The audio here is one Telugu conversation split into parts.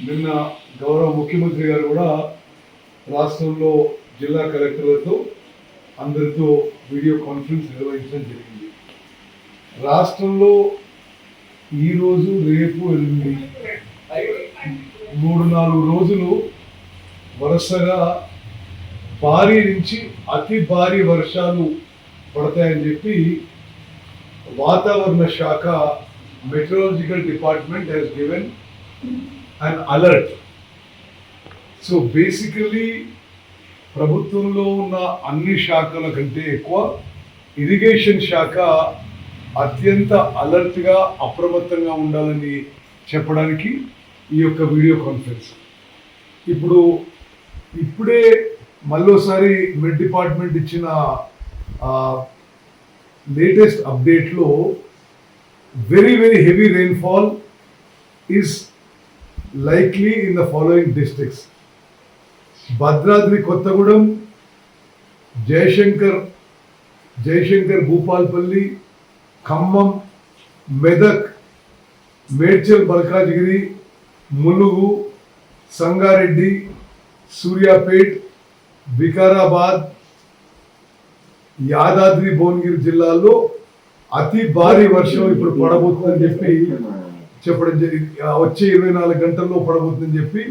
నిన్న గౌరవ ముఖ్యమంత్రి గారు కూడా రాష్ట్రంలో జిల్లా కలెక్టర్లతో అందరితో వీడియో కాన్ఫరెన్స్ నిర్వహించడం జరిగింది. రాష్ట్రంలో ఈరోజు రేపు ఎల్లుండి 3-4 రోజులు వరుసగా భారీ నుంచి అతి భారీ వర్షాలు పడతాయని చెప్పి వాతావరణ శాఖ metrological department has given an alert. So basically ప్రభుత్వంలో ఉన్న అన్ని శాఖల కంటే ఎక్కువ ఇరిగేషన్ శాఖ అత్యంత అలర్ట్గా అప్రమత్తంగా ఉండాలని చెప్పడానికి ఈ యొక్క వీడియో కాన్ఫరెన్స్. ఇప్పుడే మళ్ళోసారి మెట్ డిపార్ట్మెంట్ ఇచ్చిన లేటెస్ట్ అప్డేట్లో very heavy rainfall is likely in the following districts: Bhadradri Kothagudem, Jayashankar Bhupalpally, Khammam, Medak, Medchal Malkajgiri, Mulugu, Sangareddy, Suryapet, Vikarabad, Yadadri Bhuvanagiri జిల్లాల్లో అతి భారీ వర్షం ఇప్పుడు పడబోతుందని చెప్పి చెప్పడం జరిగింది. వచ్చే 24 గంటల్లో పడబోతుందని చెప్పి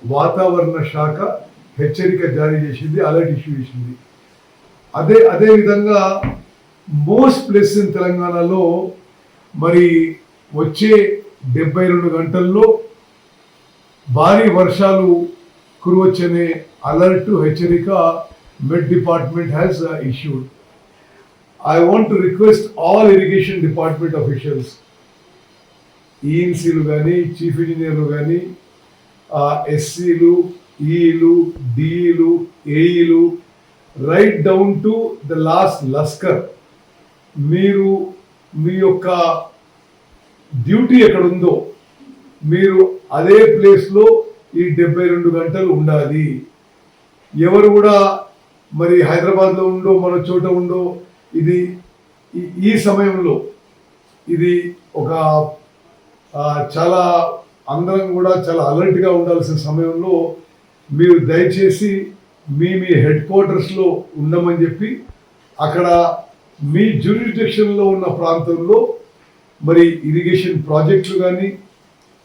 వాతావరణ శాఖ హెచ్చరిక జారీ చేసింది, అలర్ట్ ఇష్యూ చేసింది. అదే విధంగా మోస్ట్ ప్లేస్ ఇన్ తెలంగాణలో మరి వచ్చే 72 గంటల్లో భారీ వర్షాలు కురవచ్చనే అలర్ట్ హెచ్చరిక met department has issued. I want to request all irrigation department officials, ఈఎన్సీలు కానీ, చీఫ్ ఇంజనీర్లు కానీ, ఎస్సీలు, ఈలు, డిఈలు, ఏఈలు, right down to the last లస్కర్, మీరు మీ యొక్క డ్యూటీ ఎక్కడ ఉందో మీరు అదే ప్లేస్లో ఈ 72 గంటలు ఉండాలి. ఎవరు కూడా మరి హైదరాబాద్లో ఉండో మరో చోట ఉండో, ఇది ఈ సమయంలో ఇది ఒక చాలా అందరం కూడా చాలా అలర్ట్గా ఉండాల్సిన సమయంలో మీరు దయచేసి మీ హెడ్ క్వార్టర్స్లో ఉండమని చెప్పి అక్కడ మీ జ్యూరిడిక్షన్లో ఉన్న ప్రాంతంలో మరి ఇరిగేషన్ ప్రాజెక్టులు కానీ,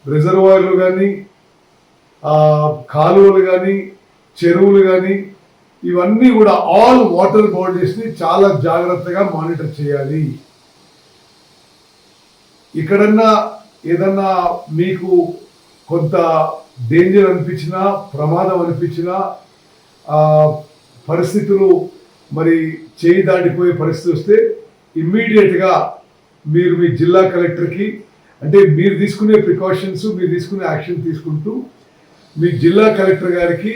రిజర్వాయర్లు కానీ, కాలువలు కానీ, చెరువులు కానీ, ఇవన్నీ కూడా ఆల్ వాటర్ బాడీస్ని చాలా జాగ్రత్తగా మానిటర్ చేయాలి. ఇక్కడన్నా ఏదన్నా మీకు కొంత డేంజర్ అనిపించినా, ప్రమాదం అనిపించినా, పరిస్థితులు మరి చేయి దాటిపోయే పరిస్థితి వస్తే ఇమ్మీడియట్గా మీరు మీ జిల్లా కలెక్టర్కి, అంటే మీరు తీసుకునే ప్రికాషన్స్, మీరు తీసుకునే యాక్షన్ తీసుకుంటూ మీ జిల్లా కలెక్టర్ గారికి,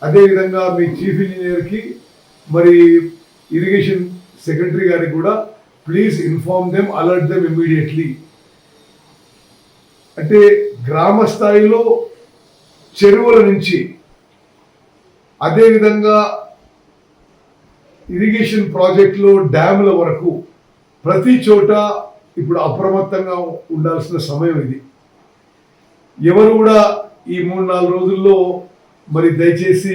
అదేవిధంగా మీ చీఫ్ ఇంజనీర్కి, మరి ఇరిగేషన్ సెక్రటరీ గారికి కూడా please inform them, alert them immediately. అంటే గ్రామ స్థాయిలో చెరువుల నుంచి అదేవిధంగా ఇరిగేషన్ ప్రాజెక్టులో డ్యాముల వరకు ప్రతి చోట ఇప్పుడు అప్రమత్తంగా ఉండాల్సిన సమయం ఇది. ఎవరు కూడా ఈ 3-4 రోజుల్లో మరి దయచేసి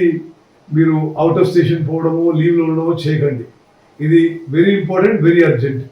మీరు అవుట్ ఆఫ్ స్టేషన్ పోవడమో, లీవ్లో ఉండడమో చేయకండి. ఇది వెరీ ఇంపార్టెంట్, వెరీ అర్జెంట్.